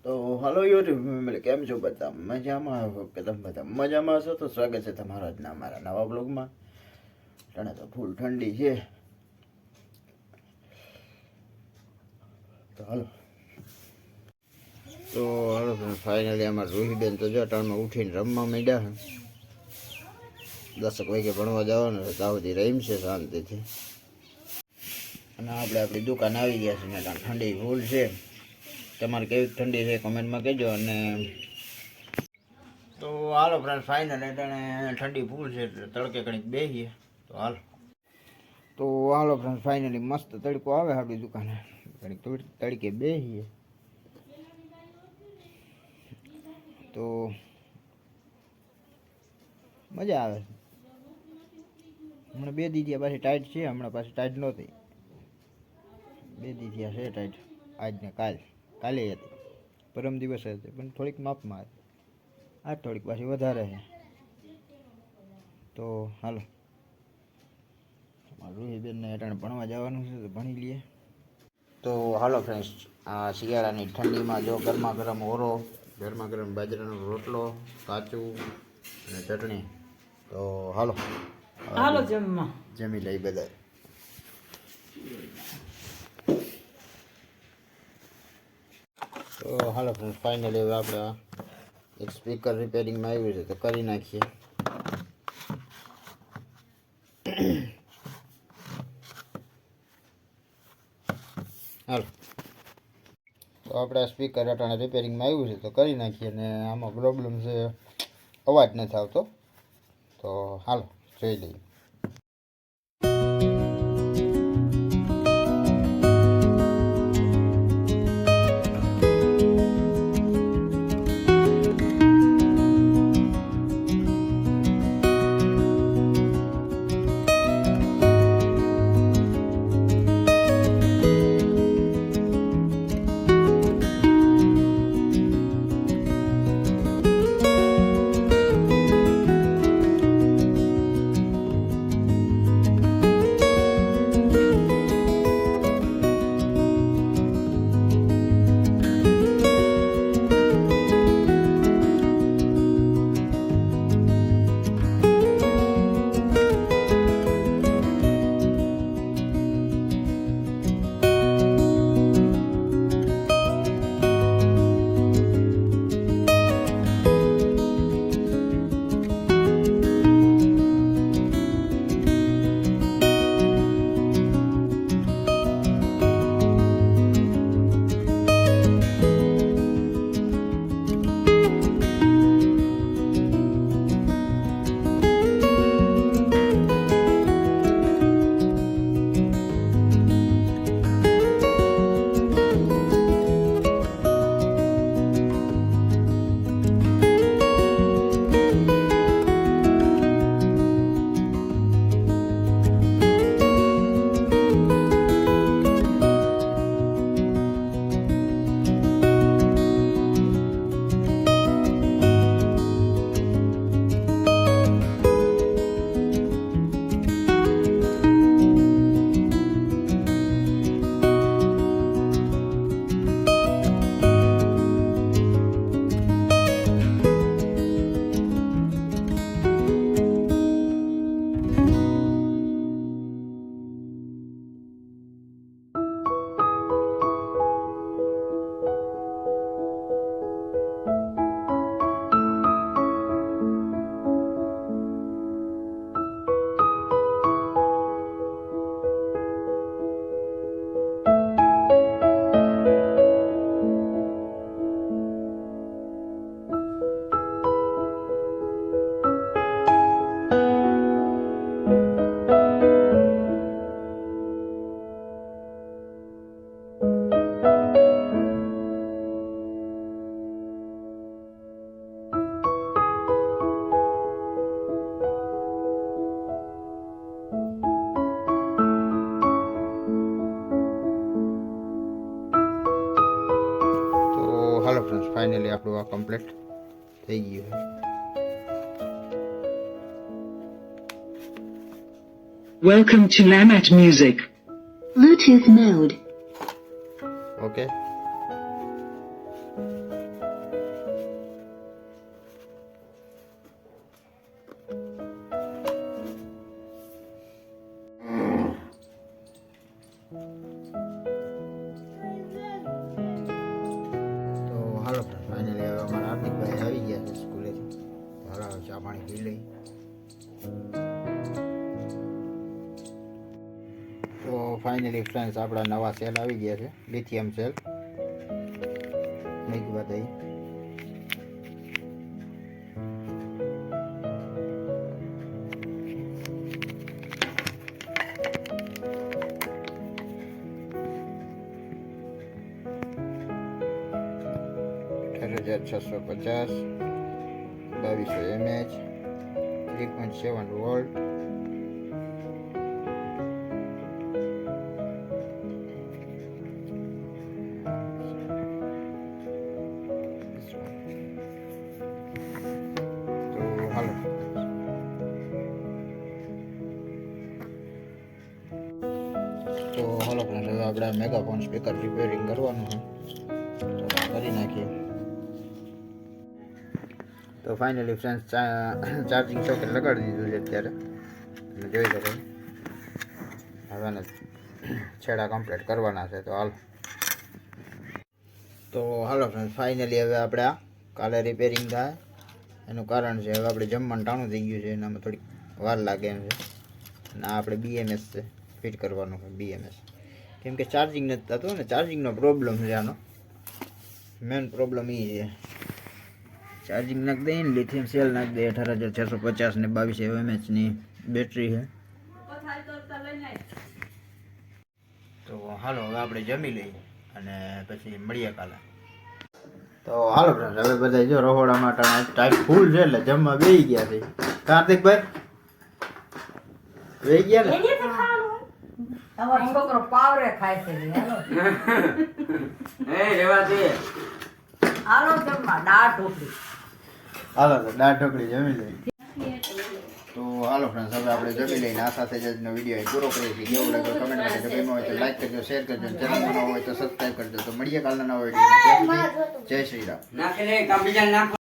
તો હાલો YouTube family, કેમ છો બધા? મજામાં? કે તમે બધા મજામાં હશો? તો સ્વાગત છે તમારા આજના અમારા નવા બ્લોગમાં. જાણે તો ફૂલ ઠંડી છે, તો હાલો ફાઇનલી અમારા રૂહીબેન તો જો ટાણમાં ઉઠીને રમવા માંડ્યા. 10 વાગે ભણવા જવાનું છે, ત્યાં સુધી રહીમ છે શાંતિથી. અને આપણે આપણી દુકાન આવી ગયા છે ને ત્યાં ઠંડી ફૂલ છે. તમારે કેવી ઠંડી છે કોમેન્ટમાં કહેજો. અને તો હાલો ફ્રેન્ડ, ફાઇનલ એટલે ઠંડી ફૂલ છે, તડકે કણીક બેસીએ. તો હાલો ફ્રેન્ડ, ફાઇનલી મસ્ત તડકો આવે આપણી દુકાને, કણીક તડકે બેસીએ. તો મજા આવે. હમણાં 2 દી થયા પાછી ટાઈટ છે, હમણાં પાછી ટાઈટ નહોતી. 2 દી થયા છે ટાઈટ, આજને કાલે હતી, પરમ દિવસે હતી, પણ થોડીક માપમાં હતી. આજ થોડીક પાછી વધારે છે. તો હાલો, રૂહીબેનને અટાણે ભણવા જવાનું છે તો ભણી લઈએ. તો હાલો ફ્રેન્ડ્સ, આ શિયાળાની ઠંડીમાં જો ગરમા ગરમ ઓરો, ગરમા ગરમ બાજરાનો રોટલો, કાચું અને ચટણી. તો હાલો જમી લઈ બધા. તો હાલો ફ્રેન્ડ, ફાઇનલી હવે આપણે એક સ્પીકર રિપેરિંગમાં આવ્યું છે તો કરી નાખીએ. હાલો, તો આપણે સ્પીકર અટાણે રિપેરિંગમાં આવ્યું છે તો કરી નાખીએ. અને આમાં પ્રોબ્લેમ છે, અવાજ નથી આવતો. તો હાલો જોઈ લઈએ. હાલો ફ્રેન્ડ્સ, ફાઇનલી આપણું આ કમ્પ્લીટ થઈ ગયું છે. Welcome to Lamat Music. Bluetooth mode. Okay, hello finally હવે અમારા હાર્દિકભાઈ આવી ગયા છે સ્કૂલેથી. હાલો હવે ચા પાણી પી લઈ. તો ફાઇનલી ફ્રેન્ડ્સ આપણા નવા સેલ આવી ગયા છે, લિથિયમ સેલ. મૂકી બતાવી. $18,650, 2200 mAh, 3.7 વોલ્ટ. તો હાલો ફ્રેન્ડ, હવે આપણે મેગાફોન સ્પીકર રિપેરિંગ કરવાનું છે, તો કરી નાખીએ. તો ફાઇનલી ફ્રેન્ડ્સ ચાર્જિંગ સોકેટ લગાડી દીધું છે અત્યારે, તમે જોઈ શકો. હવે છેડા કમ્પ્લીટ કરવાના છે. તો હાલો ફ્રેન્ડ્સ, ફાઇનલી હવે આપણે આ કાલે રિપેરિંગ થાય એનું કારણ છે, હવે આપણે જમવાનું ટાણું થઈ ગયું છે, એનામાં થોડીક વાર લાગે એમ છે. અને આ આપણે BMS છે ફિટ કરવાનું છે, BMS. કેમ કે ચાર્જિંગ નથી થતું ને, ચાર્જિંગનો પ્રોબ્લેમ છે આનો, મેન પ્રોબ્લેમ એ છે. ચાર્જિંગ નાખી દઈએ ને, લિથિયમ સેલ નાખી દઈએ. 18,650 ને 2200 mAh ની બેટરી છે. તો હાલો હવે આપણે જમી લઈએ અને પછી મળીએ કાલે. તો હાલો ફ્રેન્ડ, હવે બધા જો રહોડા માટે ટાઈટ ફૂલ છે એટલે જમવા બેસી ગયા છે. કાર્તિકભાઈ બેસી ગયા ને? તમારો છોકરો પાવરે ખાય છે. હાલો જમવા દાળ ઢોકળી. હાલો તો દાળ ઢોકળી જમી લઈએ. તો હાલો ફ્રેન્ડ્સ, હવે આપણે જમી લઈને આ સાથે જ આજનો વિડીયો પૂરો કરીએ છીએ. કેવું લાગ્યો કમેન્ટ માં કહેજો, ગમ્યો હોય તો લાઈક કરજો, શેર કરજો, ચેનલ માં હોય તો સબસ્ક્રાઇબ કરજો. તો મળીએ કાલના નવા વિડીયોમાં. જય શ્રી રામ.